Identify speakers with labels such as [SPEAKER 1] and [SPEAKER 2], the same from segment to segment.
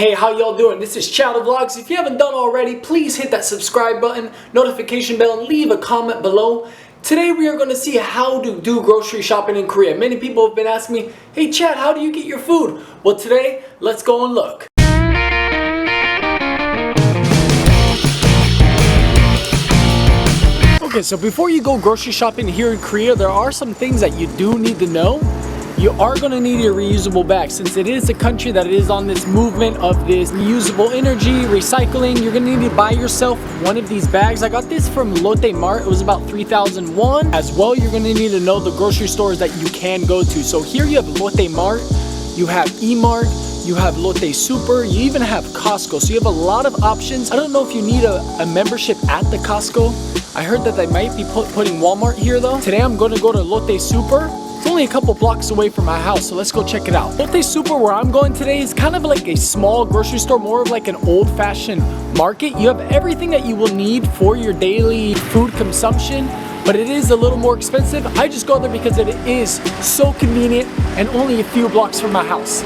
[SPEAKER 1] Hey, how y'all doing? This is Channel Vlogs. If you haven't done already, please hit that subscribe button, notification bell, and leave a comment below. Today we are going to see how to do grocery shopping in Korea. Many people have been asking me, hey Chad, how do you get your food? Well, today, let's go and look. Okay, so before you go grocery shopping here in Korea, there are some things that you do need to know. You are going to need a reusable bag. Since it is a country that is on this movement of this reusable energy, recycling, you're going to need to buy yourself one of these bags. I got this from Lotte Mart. It was about 3,001. As well, you're going to need to know the grocery stores that you can go to. So here you have Lotte Mart, you have E-Mart, you have Lotte Super, you even have Costco. So you have a lot of options. I don't know if you need a membership at the Costco. I heard that they might be putting Walmart here though. Today I'm going to go to Lotte Super. It's only a couple blocks away from my house, so let's go check it out. Lotte Super, where I'm going today, is kind of like a small grocery store, more of like an old-fashioned market. You have everything that you will need for your daily food consumption, but it is a little more expensive. I just go there because it is so convenient and only a few blocks from my house.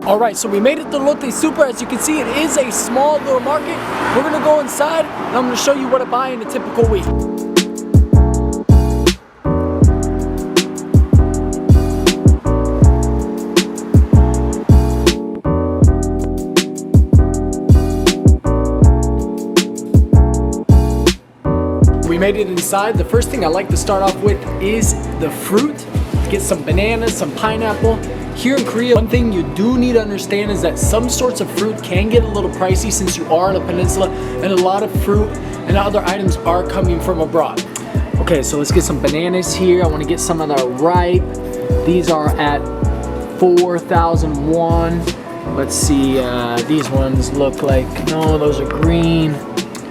[SPEAKER 1] Alright, so we made it to Lotte Super. As you can see, it is a small little market. We're going to go inside and I'm going to show you what I buy in a typical week. We made it inside. The first thing I like to start off with is the fruit. Get some bananas, some pineapple. Here in Korea, one thing you do need to understand is that some sorts of fruit can get a little pricey since you are on a peninsula, and a lot of fruit and other items are coming from abroad. Okay, so let's get some bananas here. I want to get some of the ripe. These are at 4,001. Let's see, these ones look like, no, those are green.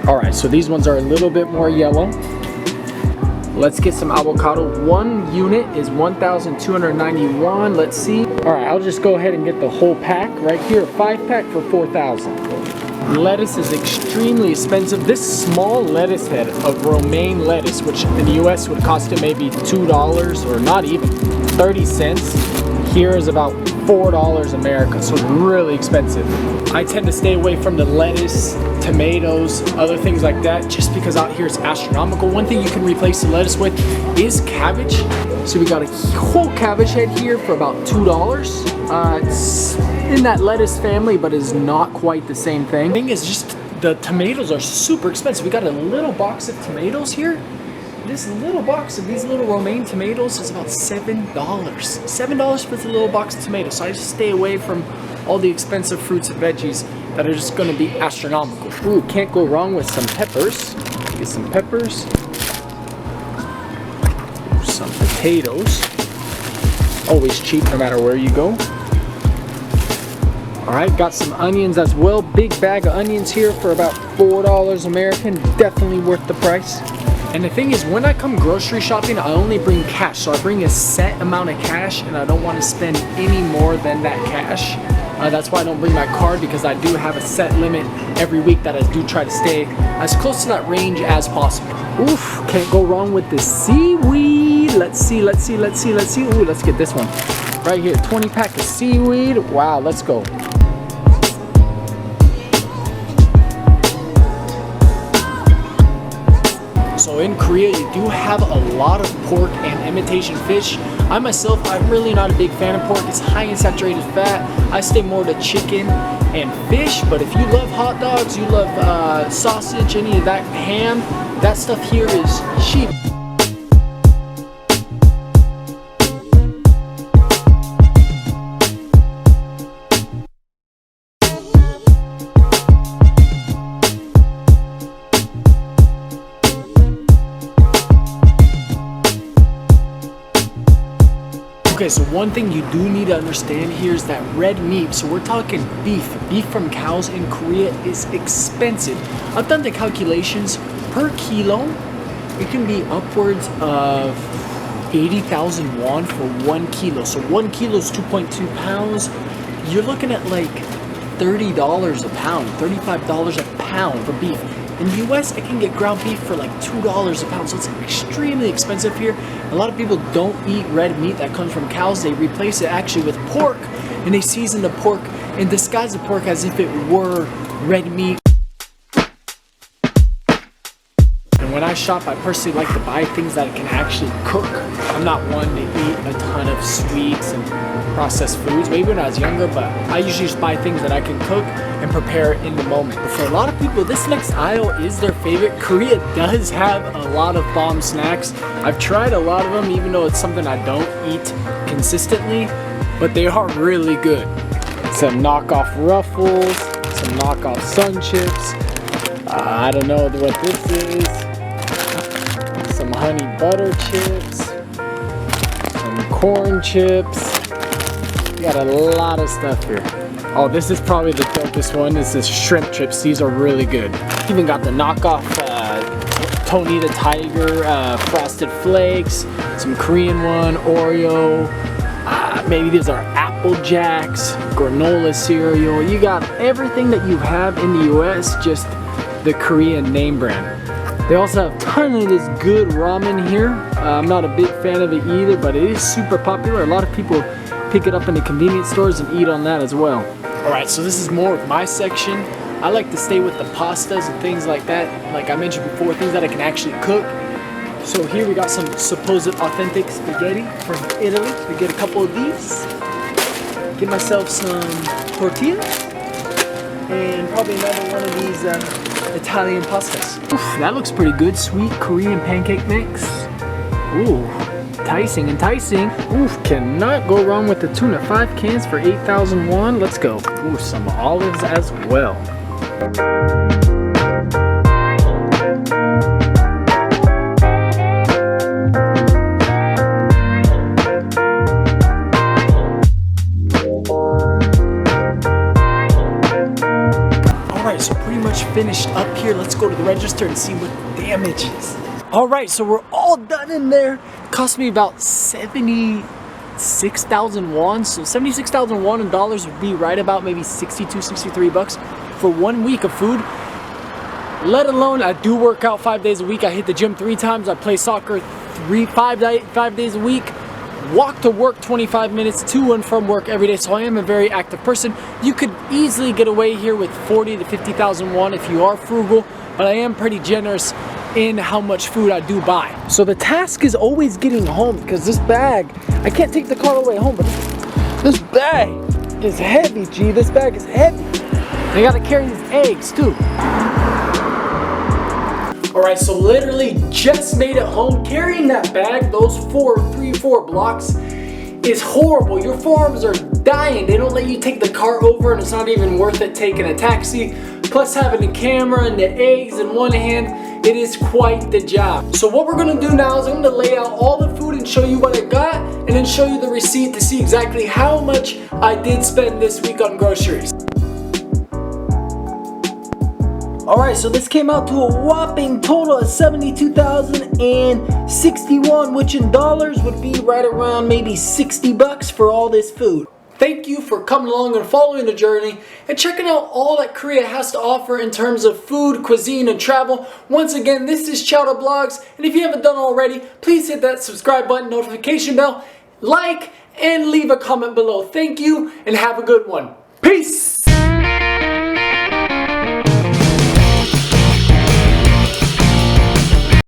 [SPEAKER 1] All right, so these ones are a little bit more yellow. Let's get some avocado. One unit is 1,291. Let's see. All right, I'll just go ahead and get the whole pack right here. 5-pack for 4,000. Lettuce is extremely expensive. This small lettuce head of romaine lettuce, which in the US would cost you maybe $2 or not even 30 cents, here is about $4 America, so it's really expensive. I tend to stay away from the lettuce, tomatoes, other things like that, just because out here it's astronomical. One thing you can replace the lettuce with is cabbage. So we got a whole cabbage head here for about $2. It's in that lettuce family, but is not quite the same thing. The thing is just the tomatoes are super expensive. We got a little box of tomatoes here. This little box of these little romaine tomatoes is about $7. $7 for the little box of tomatoes. So I just stay away from all the expensive fruits and veggies that are just going to be astronomical. Ooh, can't go wrong with some peppers. Get some peppers. Some potatoes. Always cheap no matter where you go. Alright, got some onions as well. Big bag of onions here for about $4 American. Definitely worth the price. And the thing is, when I come grocery shopping, I only bring cash. So I bring a set amount of cash and I don't want to spend any more than that cash. That's why I don't bring my card, because I do have a set limit every week that I do try to stay as close to that range as possible. Oof, can't go wrong with the seaweed. Let's see. Ooh, let's get this one. Right here, 20-pack of seaweed. Wow, let's go. So in Korea, you do have a lot of pork and imitation fish. I myself, I'm really not a big fan of pork. It's high in saturated fat. I stay more to chicken and fish, but if you love hot dogs, you love sausage, any of that, ham, that stuff here is cheap. Okay, so one thing you do need to understand here is that red meat, so we're talking beef from cows in Korea is expensive. I've done the calculations per kilo. It can be upwards of 80,000 won for 1 kilo. So 1 kilo is 2.2 pounds. You're looking at like $30 a pound, $35 a pound for beef. In the US, I can get ground beef for like $2 a pound, so it's extremely expensive here. A lot of people don't eat red meat that comes from cows. They replace it actually with pork, and they season the pork and disguise the pork as if it were red meat. When I shop, I personally like to buy things that I can actually cook. I'm not one to eat a ton of sweets and processed foods, maybe when I was younger, but I usually just buy things that I can cook and prepare in the moment. But for a lot of people, this next aisle is their favorite. Korea does have a lot of bomb snacks. I've tried a lot of them, even though it's something I don't eat consistently, but they are really good. Some knockoff Ruffles, some knockoff Sun Chips. I don't know what this is. Some honey butter chips, some corn chips. We got a lot of stuff here. Oh, this is probably the dopest one. This is shrimp chips. These are really good. Even got the knockoff Tony the Tiger Frosted Flakes, some Korean one, Oreo. Maybe these are Apple Jacks, granola cereal. You got everything that you have in the US, just the Korean name brand. They also have a ton of this good ramen here. I'm not a big fan of it either, but it is super popular. A lot of people pick it up in the convenience stores and eat on that as well. Alright, so this is more of my section. I like to stay with the pastas and things like that. Like I mentioned before, things that I can actually cook. So here we got some supposed authentic spaghetti from Italy. We get a couple of these. Get myself some tortillas. And probably another one of these Italian pastas. Oof, that looks pretty good. Sweet Korean pancake mix. Ooh, enticing. Oof, cannot go wrong with the tuna. 5 cans for 8,000 won. Let's go. Ooh, some olives as well. So pretty much finished up here. Let's go to the register and see what the damage is. All right, so we're all done in there. Cost me about 76,000 won. So 76,000 won in dollars would be right about maybe 62, 63 bucks for 1 week of food. Let alone, I do work out 5 days a week. I hit the gym 3 times. I play soccer 5 days a week. Walk to work 25 minutes to and from work every day, so I am a very active person. You could easily get away here with 40 to 50,000 won if you are frugal, but I am pretty generous in how much food I do buy. So the task is always getting home, because this bag, I can't take the car all the way home, but this bag is heavy, G. This bag is heavy. I gotta carry these eggs too. Alright, so literally just made it home. Carrying that bag, those 3-4 blocks, is horrible. Your forearms are dying. They don't let you take the car over, and it's not even worth it taking a taxi. Plus having the camera and the eggs in one hand, it is quite the job. So what we're gonna do now is I'm gonna lay out all the food and show you what I got, and then show you the receipt to see exactly how much I did spend this week on groceries. Alright, so this came out to a whopping total of 72,061, which in dollars would be right around maybe 60 bucks for all this food. Thank you for coming along and following the journey and checking out all that Korea has to offer in terms of food, cuisine, and travel. Once again, this is Chowder Blogs, and if you haven't done already, please hit that subscribe button, notification bell, like, and leave a comment below. Thank you, and have a good one. Peace!